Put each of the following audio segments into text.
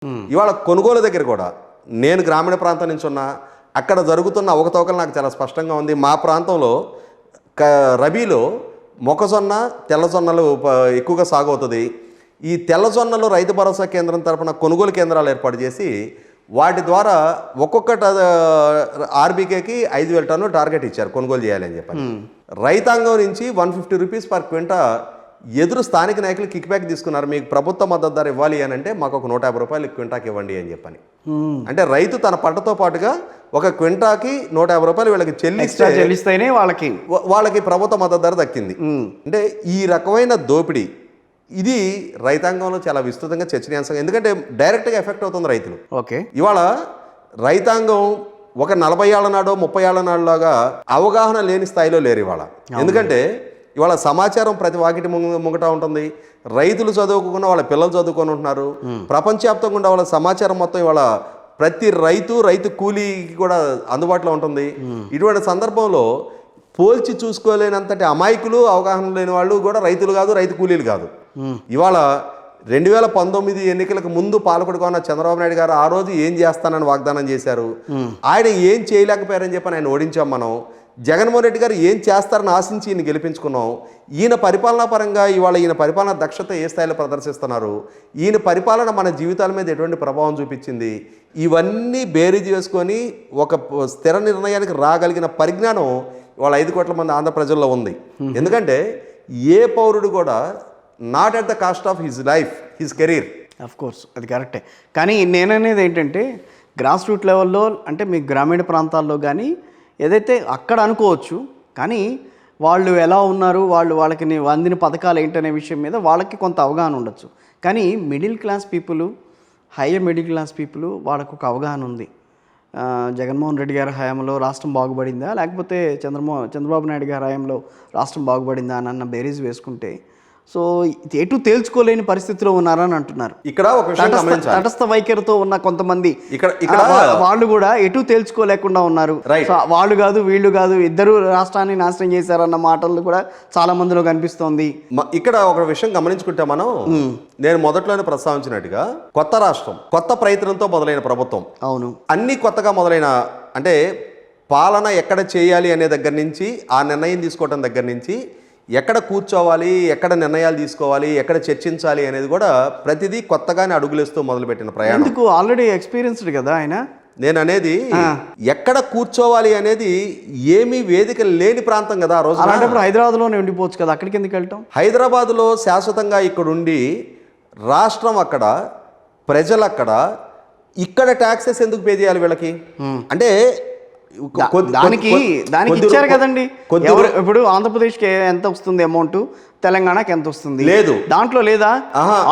ఇవాళ కొనుగోలు దగ్గర కూడా నేను గ్రామీణ ప్రాంతం నుంచి ఉన్నా, అక్కడ జరుగుతున్న అవకతవకలు నాకు చాలా స్పష్టంగా ఉంది. మా ప్రాంతంలో రబీలో మొక్కజొన్న తెల్లజొన్నలు ఎక్కువగా సాగు అవుతుంది. ఈ తెల్లజొన్నలు రైతు భరోసా కేంద్రం తరపున కొనుగోలు కేంద్రాలు ఏర్పాటు చేసి వాటి ద్వారా ఒక్కొక్క ఆర్బీకేకి 5,000 టన్నులు టార్గెట్ ఇచ్చారు కొనుగోలు చేయాలని చెప్పని. రైతాంగం నుంచి 150 రూపీస్ పర్ క్వింటా ఎదురు స్థానిక నాయకులు కిక్ బ్యాక్ తీసుకున్నారు. మీకు ప్రభుత్వ మద్దతు ధర ఇవ్వాలి అని అంటే మాకు ఒక 150 రూపాయలు క్వింటాకి ఇవ్వండి అని చెప్పని. అంటే రైతు తన పంటతో పాటుగా ఒక క్వింటాకి 150 రూపాయలు వీళ్ళకి చెల్లిస్తేనే వాళ్ళకి ప్రభుత్వ మద్దతు ధర దక్కింది. అంటే ఈ రకమైన దోపిడీ ఇది రైతాంగంలో చాలా విస్తృతంగా చర్చనీయాంశంగా, ఎందుకంటే డైరెక్ట్గా ఎఫెక్ట్ అవుతుంది రైతులు. ఓకే, ఇవాళ రైతాంగం ఒక 40 ఏళ్ల నాడో 30 ఏళ్ల నాడులాగా అవగాహన లేని స్థాయిలో లేరు ఇవాళ. ఎందుకంటే ఇవాళ సమాచారం ప్రతి వాకిటి ముంగట ఉంటుంది. రైతులు చదువుకున్న వాళ్ళ పిల్లలు చదువుకొని ఉంటున్నారు. ప్రపంచవ్యాప్తంగా ఉండే వాళ్ళ సమాచారం మొత్తం ఇవాళ ప్రతి రైతు కూలీకి కూడా అందుబాటులో ఉంటుంది. ఇటువంటి సందర్భంలో పోల్చి చూసుకోలేనంతటి అమాయకులు, అవగాహన లేని వాళ్ళు కూడా రైతులు కాదు, రైతు కూలీలు కాదు. ఇవాళ 2019 ఎన్నికలకు ముందు పాలకుడుగా ఉన్న చంద్రబాబు నాయుడు గారు ఆ రోజు ఏం చేస్తానని వాగ్దానం చేశారు. ఆయన ఏం చేయలేకపోయారని చెప్పి ఆయన ఓడించాం మనం. జగన్మోహన్ రెడ్డి గారు ఏం చేస్తారని ఆశించి ఈయన గెలిపించుకున్నాం. ఈయన పరిపాలనా పరంగా ఇవాళ ఈయన పరిపాలన దక్షత ఏ స్థాయిలో ప్రదర్శిస్తున్నారు, ఈయన పరిపాలన మన జీవితాల మీద ఎటువంటి ప్రభావం చూపించింది, ఇవన్నీ బేరీజ్ వేసుకొని ఒక స్థిర నిర్ణయానికి రాగలిగిన పరిజ్ఞానం ఇవాళ 5 కోట్ల మంది ఆంధ్ర ప్రజల్లో ఉంది. ఎందుకంటే ఏ పౌరుడు కూడా not at the cost of his life, his career. Of course అది కరెక్టే. కానీ నేననేది ఏంటంటే గ్రాస్ రూట్ లెవెల్లో, అంటే మీ గ్రామీణ ప్రాంతాల్లో కానీ ఏదైతే అక్కడ అనుకోవచ్చు, కానీ వాళ్ళు ఎలా ఉన్నారు, వాళ్ళకి అందిన పథకాలు ఏంటనే విషయం మీద వాళ్ళకి కొంత అవగాహన ఉండొచ్చు. కానీ middle class people, higher middle class people వాళ్ళకు ఒక అవగాహన ఉంది. జగన్మోహన్ రెడ్డి గారి హయాంలో రాష్ట్రం బాగుపడిందా, లేకపోతే చంద్రబాబు నాయుడు గారి హయాంలో రాష్ట్రం బాగుపడిందా అన్న బేరీజ్ వేసుకుంటే సో ఎటు తేల్చుకోలేని పరిస్థితిలో ఉన్నారని అంటున్నారు. ఇక్కడ ఒక విషయం గమనించాలి. తటస్థ వైఖరితో ఉన్న కొంతమంది వాళ్ళు కూడా ఎటు తేల్చుకోలేకుండా ఉన్నారు. వాళ్ళు కాదు వీళ్ళు కాదు, ఇద్దరు రాష్ట్రాన్ని నాశనం చేశారన్న మాటలు కూడా చాలా మందిలో కనిపిస్తోంది. ఇక్కడ ఒక విషయం గమనించుకుంటే మనం, నేను మొదట్లోనే ప్రస్తావించినట్టుగా కొత్త రాష్ట్రం, కొత్త ప్రయత్నంతో మొదలైన ప్రభుత్వం. అవును, అన్ని కొత్తగా మొదలైన, అంటే పాలన ఎక్కడ చేయాలి అనే దగ్గర నుంచి, ఆ నిర్ణయం తీసుకోవడం దగ్గర నుంచి, ఎక్కడ కూర్చోవాలి, ఎక్కడ నిర్ణయాలు తీసుకోవాలి, ఎక్కడ చర్చించాలి అనేది కూడా ప్రతిదీ కొత్తగానే అడుగులేస్తూ మొదలుపెట్టిన ప్రయాణం. ఎందుకు ఆల్రెడీ ఎక్స్పీరియన్స్డ్ కదా ఆయన. నేను అనేది ఎక్కడ కూర్చోవాలి అనేది ఏమీ వేదిక లేని ప్రాంతం కదా ఆ రోజు. అలాంటప్పుడు హైదరాబాద్లోనే ఉండిపోవచ్చు కదా, అక్కడికి ఎందుకు వెళ్తాం? హైదరాబాద్లో శాశ్వతంగా ఇక్కడ ఉండి రాష్ట్రం అక్కడ, ప్రజలు అక్కడ, ఇక్కడ ట్యాక్సెస్ ఎందుకు పే చేయాలి వీళ్ళకి? అంటే దానికి ఇచ్చారు కదండి. ఇప్పుడు ఆంధ్రప్రదేశ్కి ఎంత వస్తుంది అమౌంట్, తెలంగాణకి ఎంత వస్తుంది లేదు, దాంట్లో లేదా?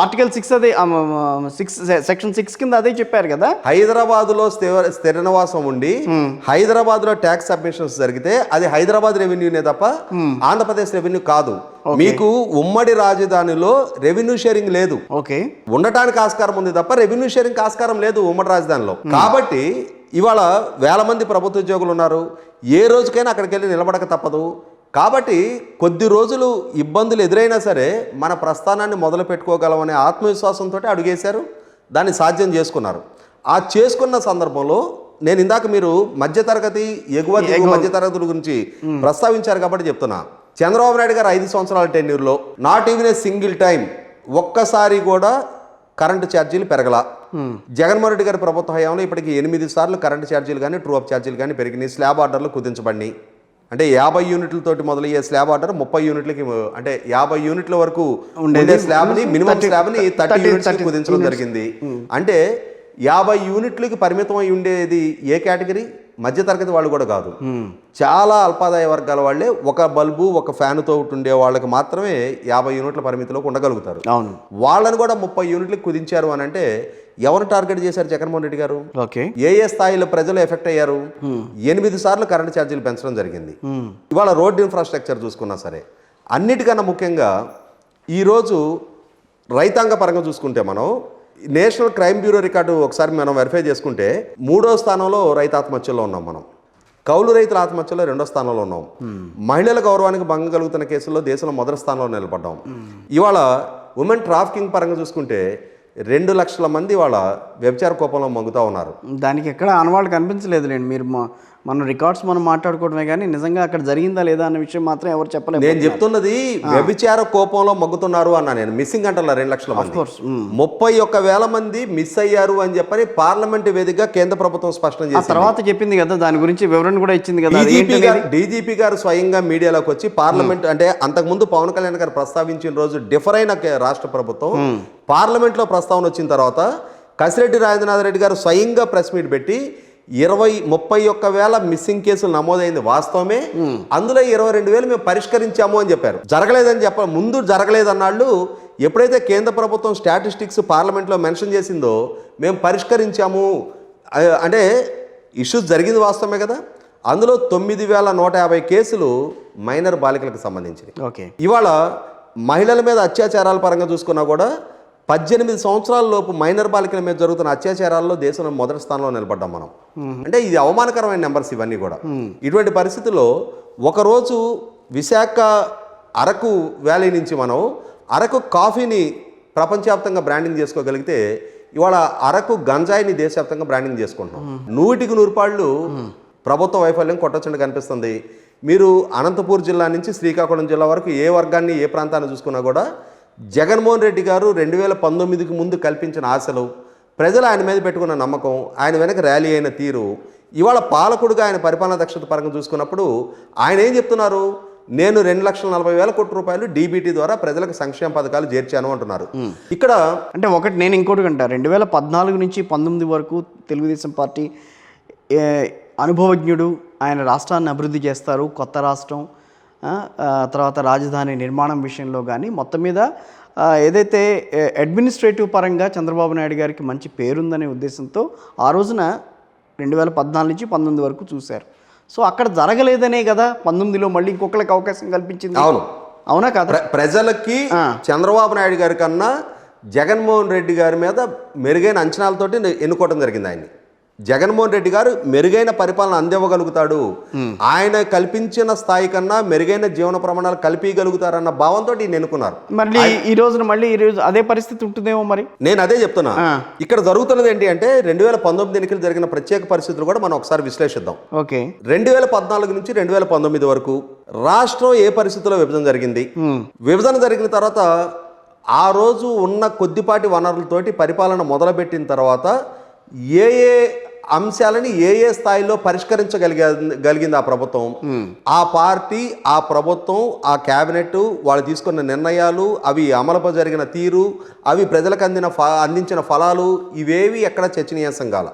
ఆర్టికల్ 6 అదే, సెక్షన్ 6 కింద అదే చెప్పారు కదా. హైదరాబాద్ లో స్థిర నివాసం ఉండి హైదరాబాద్ లో ట్యాక్స్ సబ్మిషన్స్ జరిగితే అది హైదరాబాద్ రెవెన్యూనే తప్ప ఆంధ్రప్రదేశ్ రెవెన్యూ కాదు. మీకు ఉమ్మడి రాజధానిలో రెవెన్యూ షేరింగ్ లేదు. ఓకే, ఉండటానికి ఆస్కారం ఉంది తప్ప రెవెన్యూ షేరింగ్ ఆస్కారం లేదు ఉమ్మడి రాజధానిలో. కాబట్టి ఇవాళ వేల మంది ప్రభుత్వ ఉద్యోగులు ఉన్నారు. ఏ రోజుకైనా అక్కడికి వెళ్ళి నిలబడక తప్పదు. కాబట్టి కొద్ది రోజులు ఇబ్బందులు ఎదురైనా సరే మన ప్రస్థానాన్ని మొదలు పెట్టుకోగలమనే ఆత్మవిశ్వాసంతో అడుగేశారు, దాన్ని సాధ్యం చేసుకున్నారు. ఆ చేసుకున్న సందర్భంలో నేను ఇందాక మీరు మధ్యతరగతి, ఎగువ మధ్యతరగతుల గురించి ప్రస్తావించారు కాబట్టి చెప్తున్నా. చంద్రబాబు నాయుడు గారు 5 సంవత్సరాల టెన్యూర్లో not even a single time ఒక్కసారి కూడా కరెంటు ఛార్జీలు పెరగల. జగన్మోహన్ రెడ్డి గారి ప్రభుత్వ హయాంలో ఇప్పటికి 8 సార్లు కరెంటు ఛార్జీలు కానీ ట్రూ అప్ ఛార్జీలు కానీ పెరిగినాయి. స్లాబ్ ఆర్డర్లు కుదించబడినాయి. అంటే 50 యూనిట్లతోటి మొదలయ్యే స్లాబ్ ఆర్డర్ 30 యూనిట్లకి, అంటే 50 యూనిట్ల వరకు ఉండే స్లాబ్ని, మినిమం స్లాబ్ని 30 యూనిట్స్కి కుదించడం జరిగింది. అంటే 50 యూనిట్లకి పరిమితం అయి ఉండేది ఏ కేటగిరీ? మధ్యతరగతి వాళ్ళు కూడా కాదు, చాలా అల్పాదాయ వర్గాల వాళ్ళే. ఒక బల్బు, ఒక ఫ్యాన్తో ఉండే వాళ్ళకి మాత్రమే 50 యూనిట్ల పరిమితిలోకి ఉండగలుగుతారు. అవును, వాళ్ళని కూడా 30 యూనిట్లకు కుదించారు అని అంటే ఎవరు టార్గెట్ చేశారు జగన్మోహన్ రెడ్డి గారు? ఏ స్థాయిలో ప్రజలు ఎఫెక్ట్ అయ్యారు? 8 సార్లు కరెంటు ఛార్జీలు పెంచడం జరిగింది. ఇవాళ రోడ్ ఇన్ఫ్రాస్ట్రక్చర్ చూసుకున్నా సరే, అన్నిటికన్నా ముఖ్యంగా ఈరోజు రైతాంగ పరంగా చూసుకుంటే మనం నేషనల్ క్రైమ్ బ్యూరో రికార్డు ఒకసారి మనం వెరిఫై చేసుకుంటే 3వ స్థానంలో రైతు ఆత్మహత్యలో ఉన్నాం మనం. కౌలు రైతుల ఆత్మహత్యలో 2వ స్థానంలో ఉన్నాం. మహిళల గౌరవానికి భంగం కలుగుతున్న కేసుల్లో దేశంలో మొదటి స్థానంలో నిలబడ్డాం. ఇవాళ ఉమెన్ ట్రాఫికింగ్ పరంగా చూసుకుంటే 2 లక్షల మంది వాళ్ళ వ్యభిచార కోపంలో మగ్గుతూ ఉన్నారు. దానికి ఎక్కడ ఆనవాళ్ళు కనిపించలేదులేండి. మీరు మన రికార్డ్స్ మనం మాట్లాడుకోవడమే కానీ నిజంగా అక్కడ జరిగిందా లేదా అన్న విషయం మాత్రం ఎవరు చెప్పలేదు. నేను చెప్తున్నది వ్యభిచార కోపంలో మగ్గుతున్నారు అన్నా, నేను మిస్సింగ్ అంటలా 2 లక్షల మంది. 31,000 మంది మిస్ అయ్యారు అని చెప్పని పార్లమెంట్ వేదికగా కేంద్ర ప్రభుత్వం స్పష్టం చేసింది. తర్వాత చెప్పింది కదా, దాని గురించి వివరణ కూడా ఇచ్చింది కదా. డీజీపీ గారు స్వయంగా మీడియాలోకి వచ్చి పార్లమెంట్ అంటే అంతకుముందు పవన్ కళ్యాణ్ గారు ప్రస్తావించిన రోజు డిఫర్ అయిన రాష్ట్ర ప్రభుత్వం పార్లమెంట్లో ప్రస్తావన వచ్చిన తర్వాత కసిరెడ్డి రాజేంద్రనాథ్ రెడ్డి గారు స్వయంగా ప్రెస్ మీట్ పెట్టి 31,000 మిస్సింగ్ కేసులు నమోదైంది వాస్తవమే, అందులో 22,000 మేము పరిష్కరించాము అని చెప్పారు. జరగలేదని ముందు జరగలేదన్నాళ్ళు ఎప్పుడైతే కేంద్ర ప్రభుత్వం స్టాటిస్టిక్స్ పార్లమెంట్లో మెన్షన్ చేసిందో మేము పరిష్కరించాము అంటే ఇష్యూస్ జరిగింది వాస్తవమే కదా. అందులో 9,150 కేసులు మైనర్ బాలికలకు సంబంధించినవి. ఓకే, ఇవాళ మహిళల మీద అత్యాచారాల పరంగా చూసుకున్నా కూడా 18 సంవత్సరాల లోపు మైనర్ బాలికల మీద జరుగుతున్న అత్యాచారాల్లో దేశంలో మొదటి స్థానంలో నిలబడ్డాం మనం. అంటే ఇది అవమానకరమైన నెంబర్స్ ఇవన్నీ కూడా. ఇటువంటి పరిస్థితుల్లో ఒకరోజు విశాఖ అరకు వ్యాలీ నుంచి మనం అరకు కాఫీని ప్రపంచవ్యాప్తంగా బ్రాండింగ్ చేసుకోగలిగితే ఇవాళ అరకు గంజాయిని దేశవ్యాప్తంగా బ్రాండింగ్ చేసుకుంటున్నాం. 100కి 100 పాళ్ళు ప్రభుత్వ వైఫల్యం కొట్టొచ్చండి కనిపిస్తుంది. మీరు అనంతపూర్ జిల్లా నుంచి శ్రీకాకుళం జిల్లా వరకు ఏ వర్గాన్ని ఏ ప్రాంతాన్ని చూసుకున్నా కూడా జగన్మోహన్ రెడ్డి గారు 2019కి ముందు కల్పించిన ఆశలు, ప్రజలు ఆయన మీద పెట్టుకున్న నమ్మకం, ఆయన వెనక ర్యాలీ అయిన తీరు, ఇవాళ పాలకుడుగా ఆయన పరిపాలనా దక్షత పరంగా చూసుకున్నప్పుడు ఆయన ఏం చెప్తున్నారు, నేను 2,40,000 కోట్ల రూపాయలు డీబీటీ ద్వారా ప్రజలకు సంక్షేమ పథకాలు చేర్చాను అంటున్నారు. ఇక్కడ అంటే ఒకటి నేను ఇంకోటి అంటా, 2014 నుంచి 19 వరకు తెలుగుదేశం పార్టీ అనుభవజ్ఞుడు, ఆయన రాష్ట్రాన్ని అభివృద్ధి చేస్తారు, కొత్త రాష్ట్రం, తర్వాత రాజధాని నిర్మాణం విషయంలో కానీ మొత్తం మీద ఏదైతే అడ్మినిస్ట్రేటివ్ పరంగా చంద్రబాబు నాయుడు గారికి మంచి పేరుందనే ఉద్దేశంతో ఆ రోజున 2014 నుంచి 19 వరకు చూశారు. సో అక్కడ జరగలేదనే కదా 19లో మళ్ళీ ఇంకొకరికి అవకాశం కల్పించింది. అవునా కాదా? ప్రజలకి చంద్రబాబు నాయుడు గారి కన్నా జగన్మోహన్ రెడ్డి గారి మీద మెరుగైన అంచనాలతోటి ఎన్నుకోవడం జరిగింది ఆయన్ని. జగన్మోహన్ రెడ్డి గారు మెరుగైన పరిపాలన అందివ్వగలుగుతాడు, ఆయన కల్పించిన స్థాయి కన్నా మెరుగైన జీవన ప్రమాణాలు కల్పించగలుగుతారన్న భావంతో ఈయన ఎన్నుకున్నారు. మళ్ళీ ఈ రోజు అదే పరిస్థితి ఉంటుందేమో. మరి నేను అదే చెప్తున్నా, ఇక్కడ జరుగుతున్నది ఏంటి అంటే 2019 ఎన్నికలు జరిగిన ప్రత్యేక పరిస్థితులు కూడా మనం ఒకసారి విశ్లేషిద్దాం. ఓకే, 2014 నుంచి 2019 వరకు రాష్ట్రం ఏ పరిస్థితిలో విభజన జరిగింది, విభజన జరిగిన తర్వాత ఆ రోజు ఉన్న కొద్దిపాటి వనరులతోటి పరిపాలన మొదలుపెట్టిన తర్వాత ఏ అంశాలని ఏ స్థాయిలో పరిష్కరించగలిగింది ఆ ప్రభుత్వం, ఆ పార్టీ, ఆ ప్రభుత్వం, ఆ క్యాబినెట్ వాళ్ళు తీసుకున్న నిర్ణయాలు, అవి అమలుపై జరిగిన తీరు, అవి ప్రజలకు అందించిన ఫలాలు, ఇవేవి ఎక్కడ చర్చనీయాంశం కాల.